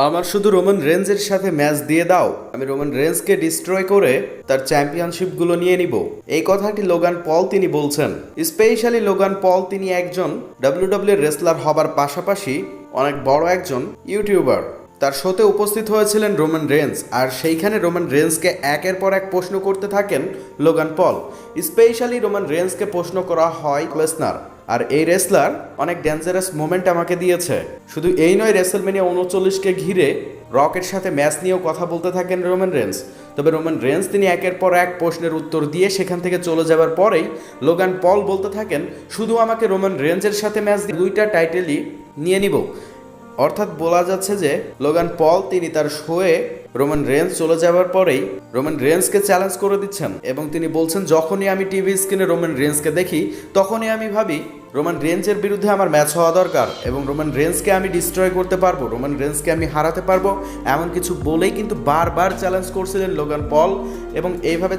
আমার শুধু রোমান রেঞ্জের সাথে ম্যাচ দিয়ে দাও, আমি রোমান রেঞ্জকে ডিস্ট্রয় করে তার চ্যাম্পিয়নশিপগুলো নিয়ে নিব। এই কথাটি লোগান পল তিনি বলছেন। স্পেশালি লোগান পল তিনি একজন ডাব্লিউডাব্লিউ রেসলার হবার পাশাপাশি অনেক বড় একজন ইউটিউবার। তার শোতে উপস্থিত হয়েছিলেন রোমান রেঞ্জ, আর সেইখানে রোমান রেঞ্জকে একের পর এক প্রশ্ন করতে থাকেন লোগান পল। স্পেশালি রোমান রেঞ্জকে প্রশ্ন করা হয় লেসনার, আর এই রেসলার অনেক ডেঞ্জারাস মোমেন্ট আমাকে দিয়েছে। শুধু এই নয়, রেসলমেনিয়া 39কে ঘিরে রকের সাথে ম্যাচ নিয়েও কথা বলতে থাকেন রোমান রেঞ্জ। তবে রোমান রেঞ্জ তিনি একের পর এক প্রশ্নের উত্তর দিয়ে সেখান থেকে চলে যাবার পরেই লোগান পল বলতে থাকেন, শুধু আমাকে রোমান রেঞ্জের সাথে ম্যাচ দুইটা টাইটেলই নিয়ে নিব। অর্থাৎ বলা যাচ্ছে যে লোগান পল তিনি তার শোয়ে রোমান রেঞ্জ চলে যাওয়ার পরেই রোমান রেঞ্জকে চ্যালেঞ্জ করে দিচ্ছেন, এবং তিনি বলছেন যখনই আমি টিভি স্ক্রিনে রোমান রেঞ্জকে দেখি তখনই আমি ভাবি রোমান রেঞ্জের বিরুদ্ধে আমার ম্যাচ হওয়া দরকার এবং রোমান রেঞ্জকে আমি ডিস্ট্রয় করতে পারবো, রোমান রেঞ্জকে আমি হারাতে পারবো, এমন কিছু বলেই কিন্তু বারবার চ্যালেঞ্জ করছিলেন লোগান পল। এবং এইভাবে